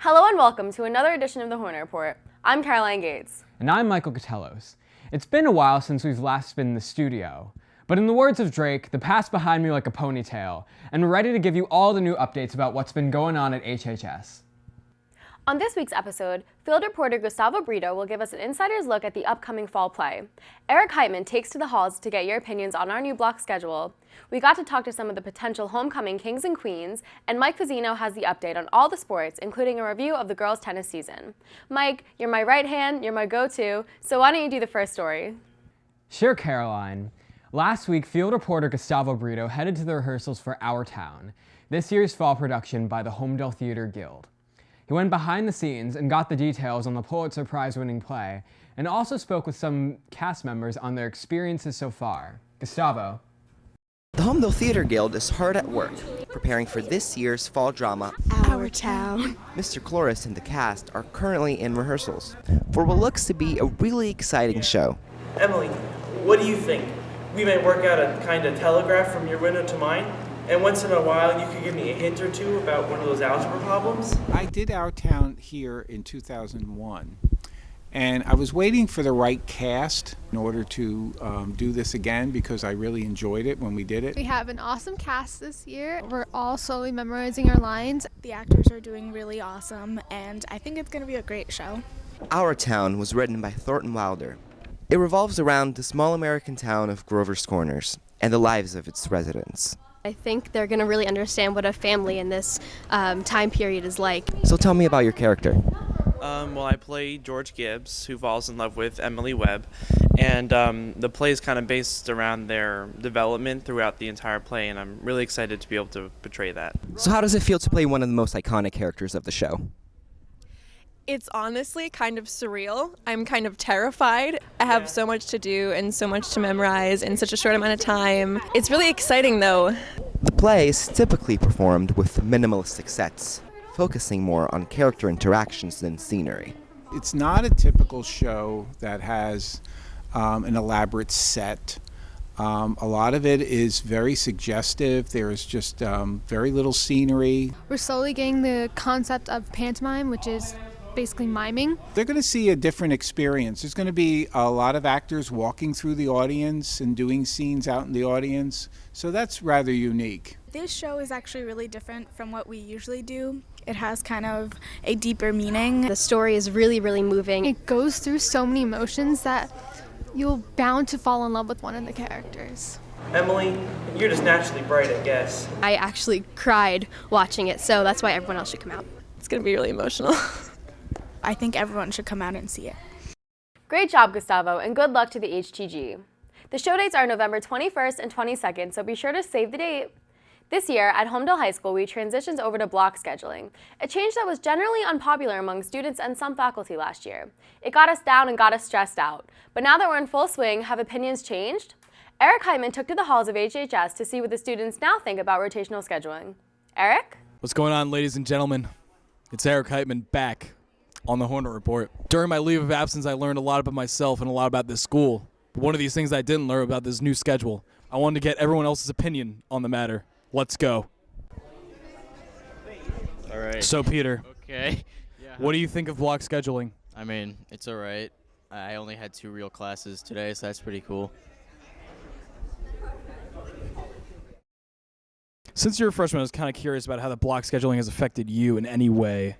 Hello and welcome to another edition of the Hornet Report. I'm Caroline Gates. And I'm Michael Koutelos. It's been a while since we've last been in the studio, but in the words of Drake, the past behind me like a ponytail, and we're ready to give you all the new updates about what's been going on at HHS. On this week's episode, field reporter Gustavo Brito will give us an insider's look at the upcoming fall play. Eric Heitman takes to the halls to get your opinions on our new block schedule. We got to talk to some of the potential homecoming kings and queens, and Mike Fazzino has the update on all the sports, including a review of the girls' tennis season. Mike, you're my right hand, you're my go-to, so why don't you do the first story? Sure, Caroline. Last week, field reporter Gustavo Brito headed to the rehearsals for Our Town, this year's fall production by the Holmdel Theater Guild. He went behind the scenes and got the details on the Pulitzer Prize-winning play, and also spoke with some cast members on their experiences so far. Gustavo. The Holmdel Theater Guild is hard at work, preparing for this year's fall drama, Our Town. Mr. Chloris and the cast are currently in rehearsals for what looks to be a really exciting show. Emily, what do you think? We might work out a kind of telegraph from your window to mine, and once in a while you could give me a hint or two about one of those algebra problems? I did Our Town here in 2001, and I was waiting for the right cast in order to do this again because I really enjoyed it when we did it. We have an awesome cast this year. We're all slowly memorizing our lines. The actors are doing really awesome, and I think it's going to be a great show. Our Town was written by Thornton Wilder. It revolves around the small American town of Grover's Corners and the lives of its residents. I think they're going to really understand what a family in this time period is like. So tell me about your character. Well, I play George Gibbs, who falls in love with Emily Webb, and the play is kind of based around their development throughout the entire play, and I'm really excited to be able to portray that. So how does it feel to play one of the most iconic characters of the show? It's honestly kind of surreal. I'm kind of terrified. I have so much to do and so much to memorize in such a short amount of time. It's really exciting though. The play is typically performed with minimalistic sets, focusing more on character interactions than scenery. It's not a typical show that has an elaborate set. A lot of it is very suggestive. There is just very little scenery. We're slowly getting the concept of pantomime, which is basically miming. They're going to see a different experience. There's going to be a lot of actors walking through the audience and doing scenes out in the audience, so that's rather unique. This show is actually really different from what we usually do. It has kind of a deeper meaning. The story is really, really moving. It goes through so many emotions that you're bound to fall in love with one of the characters. Emily, you're just naturally bright, I guess. I actually cried watching it, so that's why everyone else should come out. It's going to be really emotional. I think everyone should come out and see it. Great job, Gustavo, and good luck to the HTG. The show dates are November 21st and 22nd, so be sure to save the date. This year, at Holmdel High School, we transitioned over to block scheduling, a change that was generally unpopular among students and some faculty last year. It got us down and got us stressed out. But now that we're in full swing, have opinions changed? Eric Heitman took to the halls of HHS to see what the students now think about rotational scheduling. Eric? What's going on, ladies and gentlemen? It's Eric Heitman back on the Hornet Report. During my leave of absence, I learned a lot about myself and a lot about this school. But one of these things I didn't learn about this new schedule. I wanted to get everyone else's opinion on the matter. Let's go. All right. So, Peter. Okay. Yeah. What do you think of block scheduling? I mean, it's all right. I only had 2 real classes today, so that's pretty cool. Since you're a freshman, I was kind of curious about how the block scheduling has affected you in any way.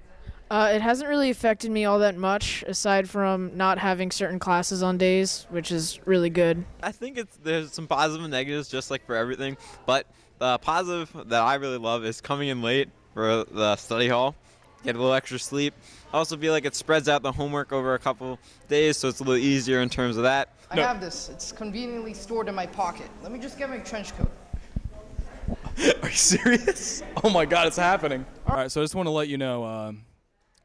It hasn't really affected me all that much, aside from not having certain classes on days, which is really good. I think there's some positive and negatives, just like for everything. But the positive that I really love is coming in late for the study hall, get a little extra sleep. I also feel like it spreads out the homework over a couple days, so it's a little easier in terms of that. I have this. It's conveniently stored in my pocket. Let me just get my trench coat. Are you serious? Oh my God, it's happening. All right, so I just want to let you know,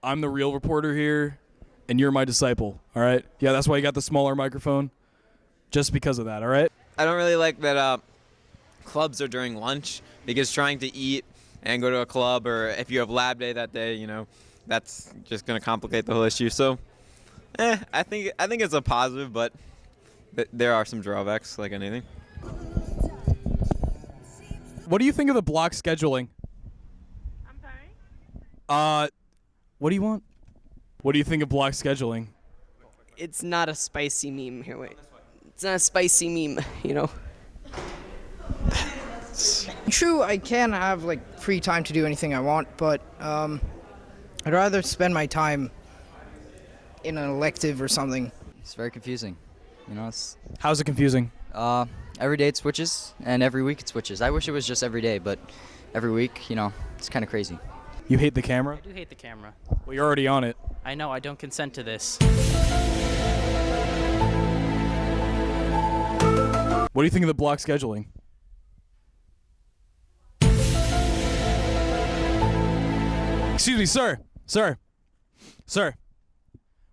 I'm the real reporter here, and you're my disciple, all right? Yeah, that's why you got the smaller microphone, just because of that, all right? I don't really like that clubs are during lunch, because trying to eat and go to a club, or if you have lab day that day, you know, that's just going to complicate the whole issue. So, I think it's a positive, but there are some drawbacks, like anything. What do you think of the block scheduling? I'm sorry? What do you want? What do you think of block scheduling? It's not a spicy meme. Here, wait. It's not a spicy meme, you know? True, I can have like free time to do anything I want, but I'd rather spend my time in an elective or something. It's very confusing. You know, How's it confusing? Every day it switches, and every week it switches. I wish it was just every day, but every week, you know, it's kind of crazy. You hate the camera? I do hate the camera. Well, you're already on it. I know, I don't consent to this. What do you think of the block scheduling? Excuse me, sir. Sir.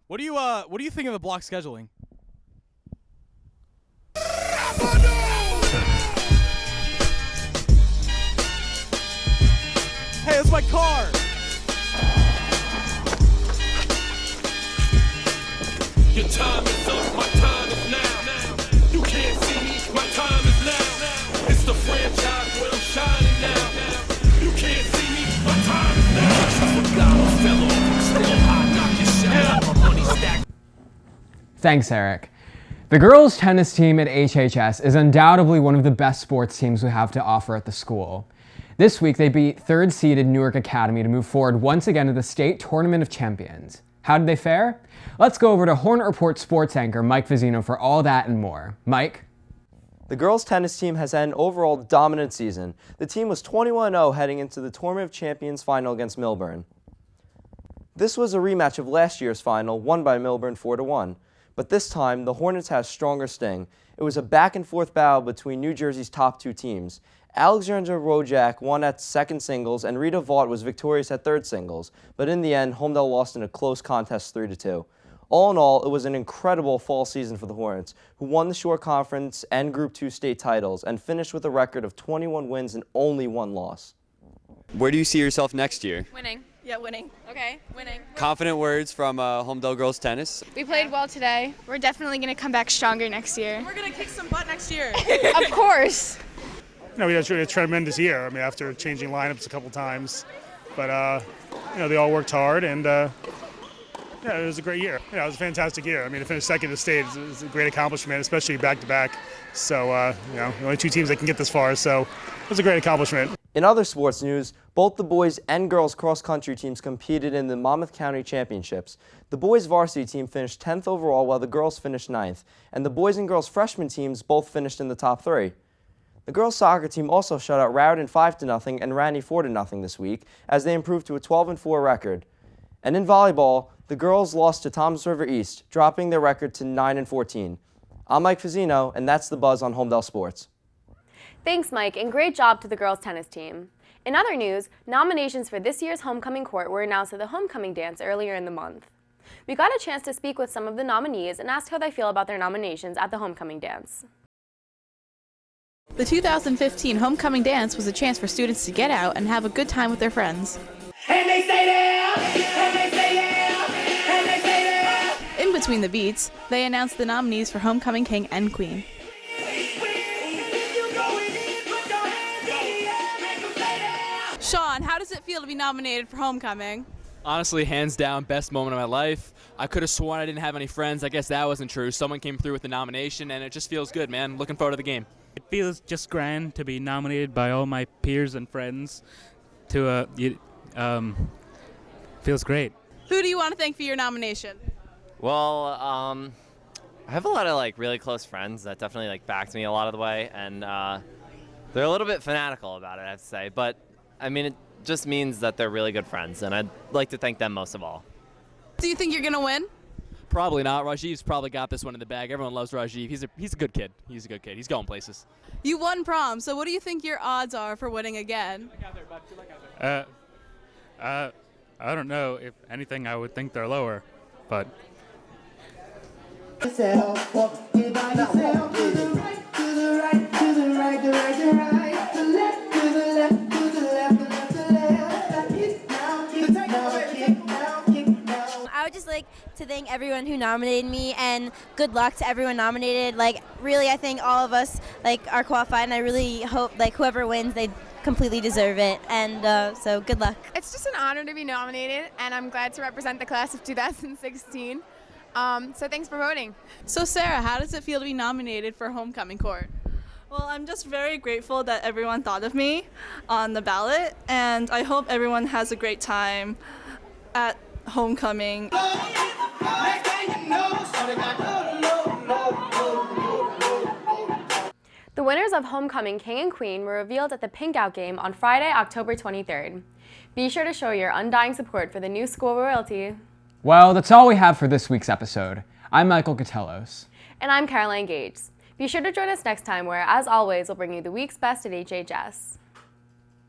What do you think of the block scheduling? Hey, that's my car. Your time is up, my time is now. You can't see me, my time is now. It's the franchise where I'm shining now. You can't see me, my time is now. Thanks, Eric. The girls' tennis team at HHS is undoubtedly one of the best sports teams we have to offer at the school. This week, they beat third-seeded Newark Academy to move forward once again to the State Tournament of Champions. How did they fare? Let's go over to Hornet Report sports anchor Mike Fazzino for all that and more. Mike? The girls' tennis team has had an overall dominant season. The team was 21-0 heading into the Tournament of Champions final against Millburn. This was a rematch of last year's final, won by Millburn 4-1. But this time, the Hornets had a stronger sting. It was a back-and-forth battle between New Jersey's top two teams. Alexandra Rojak won at second singles, and Rita Vaught was victorious at third singles. But in the end, Holmdel lost in a close contest 3-2. All in all, it was an incredible fall season for the Hornets, who won the Shore Conference and Group 2 state titles, and finished with a record of 21 wins and only 1 loss. Where do you see yourself next year? Winning. Yeah, winning. Okay, winning. Confident words from Holmdel Girls Tennis. We played well today. We're definitely going to come back stronger next year. We're going to kick some butt next year. Of course. No, we had a tremendous year. I mean, after changing lineups a couple times, but they all worked hard, and it was a great year. It was a fantastic year. I mean, to finish second in the state is a great accomplishment, especially back to back. So, the only two teams that can get this far, so it was a great accomplishment. In other sports news, both the boys and girls cross-country teams competed in the Monmouth County Championships. The boys varsity team finished 10th overall, while the girls finished 9th, and the boys and girls freshman teams both finished in the top 3. The girls soccer team also shut out Rowden 5-0 and Randy 4-0 this week, as they improved to a 12-4 record. And in volleyball, the girls lost to Toms River East, dropping their record to 9-14. I'm Mike Fazzino, and that's the buzz on Holmdel Sports. Thanks, Mike, and great job to the girls' tennis team. In other news, nominations for this year's homecoming court were announced at the homecoming dance earlier in the month. We got a chance to speak with some of the nominees and ask how they feel about their nominations at the homecoming dance. The 2015 homecoming dance was a chance for students to get out and have a good time with their friends. And they stay there, and they stay there, and they stay there. In between the beats, they announced the nominees for homecoming king and queen. Sean, how does it feel to be nominated for homecoming? Honestly, hands down, best moment of my life. I could have sworn I didn't have any friends. I guess that wasn't true. Someone came through with the nomination, and it just feels good, man. Looking forward to the game. It feels just grand to be nominated by all my peers and friends. Feels great. Who do you want to thank for your nomination? Well, I have a lot of really close friends that definitely backed me a lot of the way, and they're a little bit fanatical about it, I have to say. But I mean, it just means that they're really good friends, and I'd like to thank them most of all. Do you think you're gonna win? Probably not. Rajiv's probably got this one in the bag. Everyone loves Rajiv. He's a good kid. He's a good kid. He's going places. You won prom, so what do you think your odds are for winning again? I don't know. If anything, I would think they're lower, but. I would just like to thank everyone who nominated me, and good luck to everyone nominated. Like, really, I think all of us are qualified, and I really hope whoever wins, they completely deserve it. And so good luck. It's just an honor to be nominated, and I'm glad to represent the class of 2016. So thanks for voting. So Sarah, how does it feel to be nominated for homecoming court? Well, I'm just very grateful that everyone thought of me on the ballot, and I hope everyone has a great time at homecoming. The winners of Homecoming King and Queen were revealed at the Pink Out game on Friday, October 23rd. Be sure to show your undying support for the new school royalty. Well, that's all we have for this week's episode. I'm Michael Koutelos. And I'm Caroline Gates. Be sure to join us next time where, as always, we'll bring you the week's best at HHS.